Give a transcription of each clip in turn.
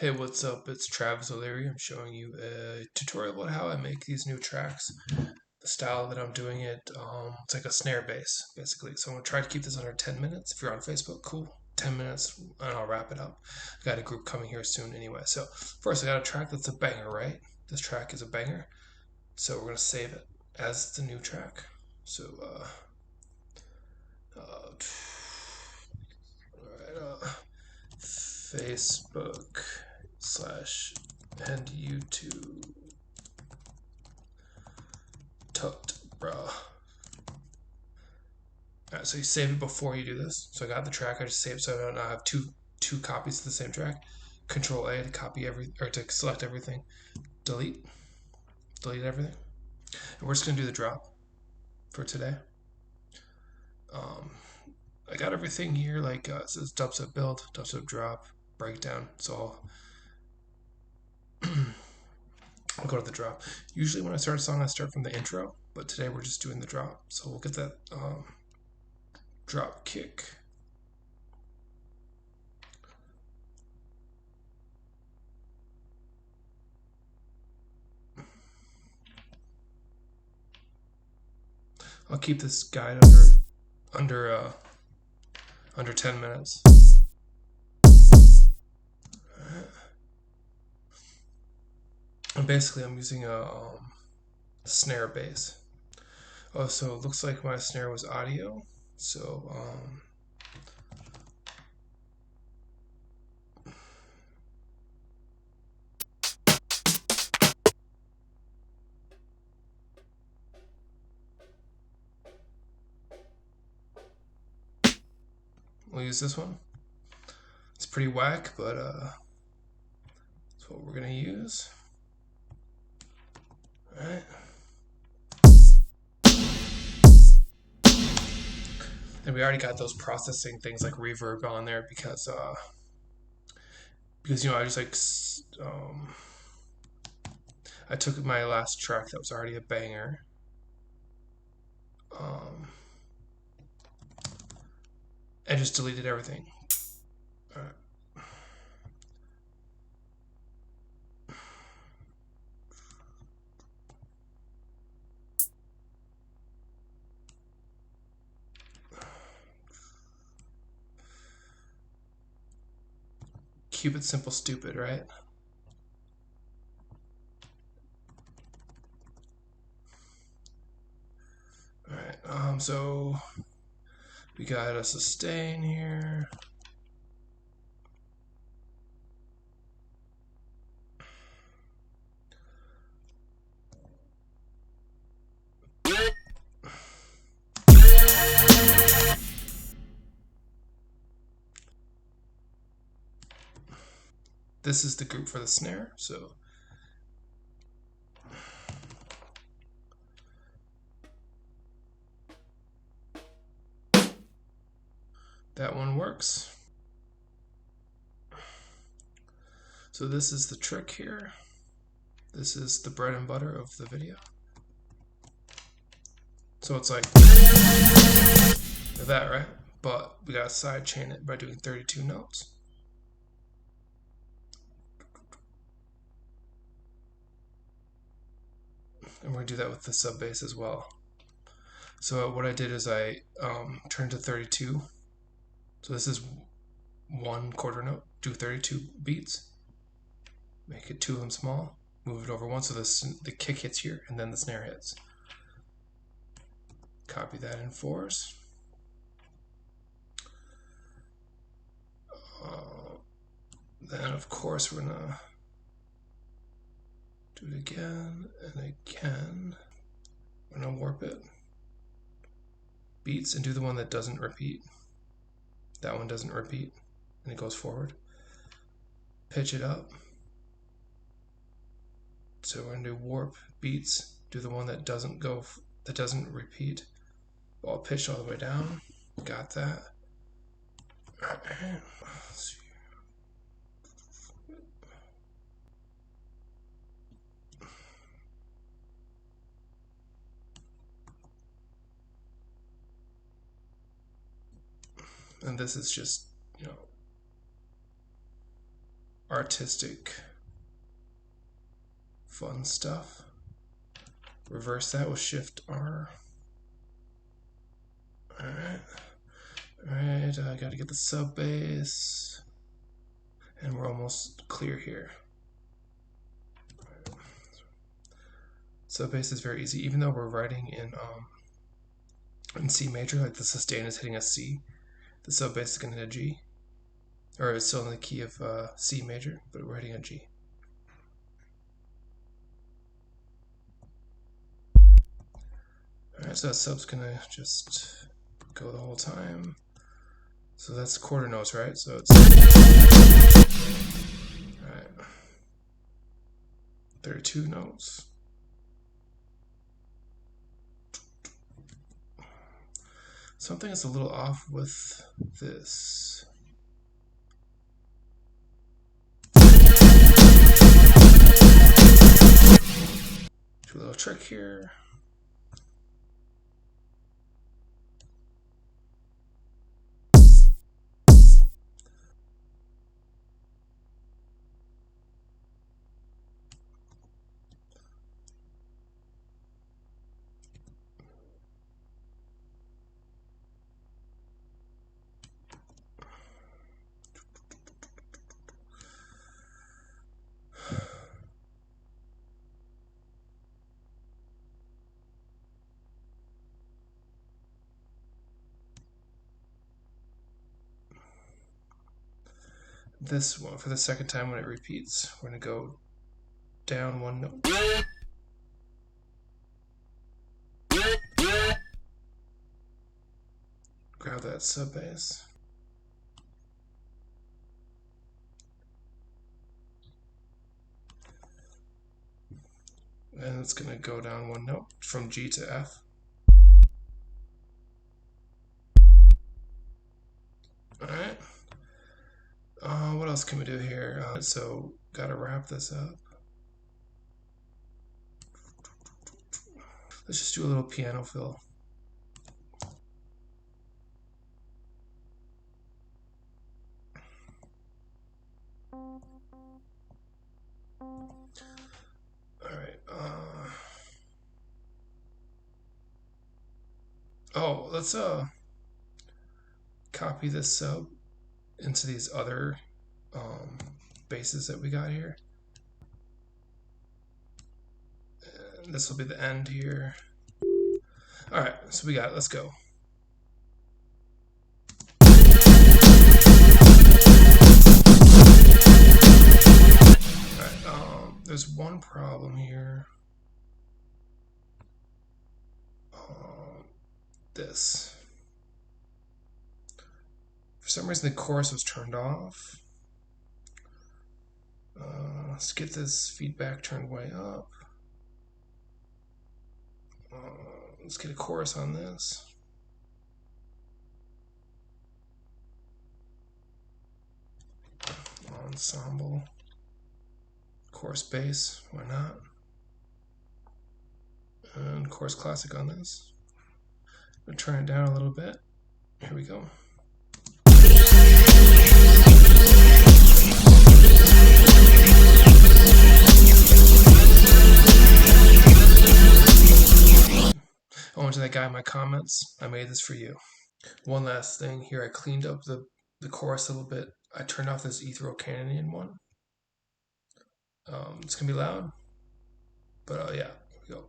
Hey, what's up? It's Travis O'Leary. I'm showing you a tutorial about how I make these new tracks. The style that I'm doing it, it's like a snare bass, basically. So I'm gonna try to keep this under 10 minutes. If you're on Facebook, cool. 10 minutes, and I'll wrap it up. I got a group coming here soon anyway. So first, I got a track that's a banger, right? This track is a banger. So we're gonna save it as the new track. So, Facebook slash and YouTube tut, bruh. Alright, so you save it before you do this. So I got the track, I just saved so I don't have two copies of the same track. Control A to copy or to select everything. Delete everything. And we're just gonna do the drop for today. I got everything here, like it says dubstep build, dubstep drop, breakdown. So I'll go to the drop. Usually when I start a song, I start from the intro, but today we're just doing the drop. So we'll get that drop kick. I'll keep this guide under 10 minutes. And basically, I'm using a snare bass. Oh, so it looks like my snare was audio. So we'll use this one. It's pretty whack, but that's what we're gonna use. All right. And we already got those processing things like reverb on there because you know I just like I took my last track that was already a banger. And just deleted everything. All right. Keep it simple, stupid, right? Alright, so we got a sustain here. This is the group for the snare, so that one works. So this is the trick here. This is the bread and butter of the video. So it's like that, right? But we gotta side chain it by doing 32 notes. And we're gonna do that with the sub bass as well. So what I did is I turned to 32. So this is one quarter note, do 32 beats, make it two of them small, move it over one so the kick hits here and then the snare hits. Copy that in fours. Then of course we're gonna do it again and again. We're gonna warp it. Beats and do the one that doesn't repeat. That one doesn't repeat and it goes forward. Pitch it up. So we're gonna do warp, beats, do the one that doesn't repeat. All pitched all the way down. Got that. Let's see. And this is just, you know, artistic, fun stuff. Reverse that with Shift R. Alright. Alright, I gotta get the sub bass. And we're almost clear here. Sub bass is very easy, even though we're writing in C major, like the sustain is hitting a C, the sub bass is gonna hit a G. Or it's still in the key of C major, but we're hitting a G. Alright, so that sub's gonna just go the whole time. So that's quarter notes, right? So it's alright. 32 notes. Something is a little off with this. Do a little trick here. This one, for the second time when it repeats, we're going to go down one note. Grab that sub bass. And it's going to go down one note from G to F. Alright. What else can we do here? So, gotta wrap this up. Let's just do a little piano fill. Alright. Oh, let's copy this sub into these other basses that we got here. And this will be the end here. Alright, so we got it. Let's go. Alright, there's one problem here. This. For some reason the chorus was turned off. Let's get this feedback turned way up. Let's get a chorus on this. Ensemble. Chorus bass, why not? And chorus classic on this. I'm gonna turn it down a little bit. Here we go. I went to that guy in my comments. I made this for you. One last thing here. I cleaned up the chorus a little bit. I turned off this ethereal canyon one. It's gonna be loud, but yeah, here we go.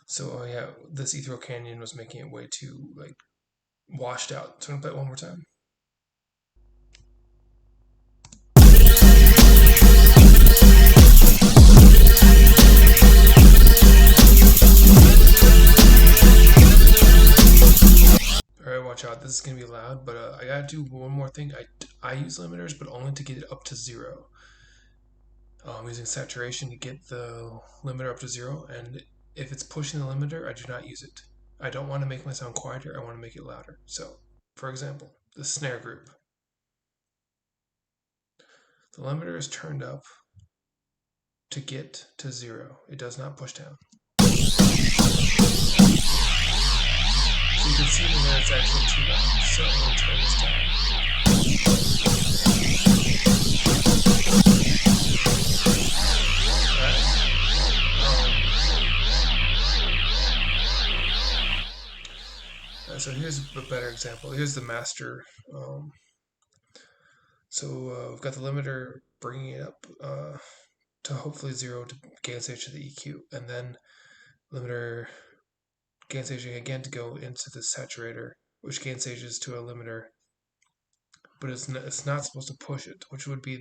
So yeah, this ethereal canyon was making it way too like washed out. So I'm gonna play it one more time. Alright, watch out. This is gonna be loud, but I gotta do one more thing. I use limiters, but only to get it up to 0. I'm using saturation to get the limiter up to 0, and if it's pushing the limiter, I do not use it. I don't want to make my sound quieter, I want to make it louder. So, for example, the snare group. The limiter is turned up to get to 0. It does not push down. So you can see that it's actually too loud. So I'll turn this down. So here's a better example. Here's the master. We've got the limiter bringing it up to hopefully 0 to gain stage to the EQ, and then limiter gain staging again to go into the saturator, which gain stages to a limiter, but it's not supposed to push it, which would be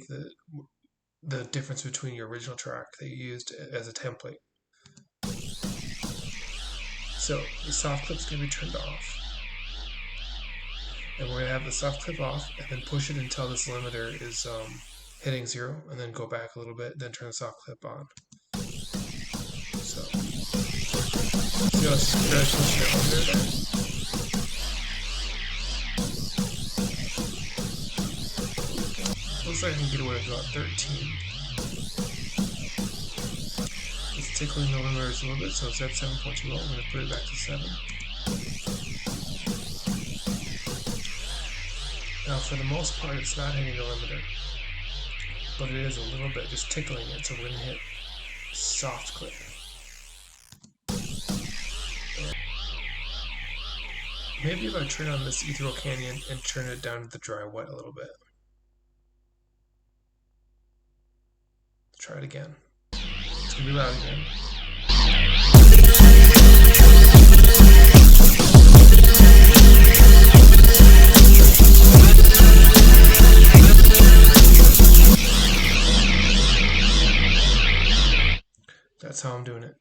the difference between your original track that you used as a template. So the soft clip's going to be turned off. And we're going to have the soft clip off and then push it until this limiter is hitting 0, and then go back a little bit, then turn the soft clip on. So, see how it's very pushing it under there? Looks like I can get away with about 13. It's tickling the limiters a little bit, so it's at 7.2 volt. I'm going to put it back to 7. Now, for the most part, it's not hitting the limiter, but it is a little bit, just tickling it. So we're going to hit soft clip. Maybe if I turn on this Ethereal Canyon and turn it down to the dry wet a little bit. Try it again. It's going to be loud again. That's how I'm doing it.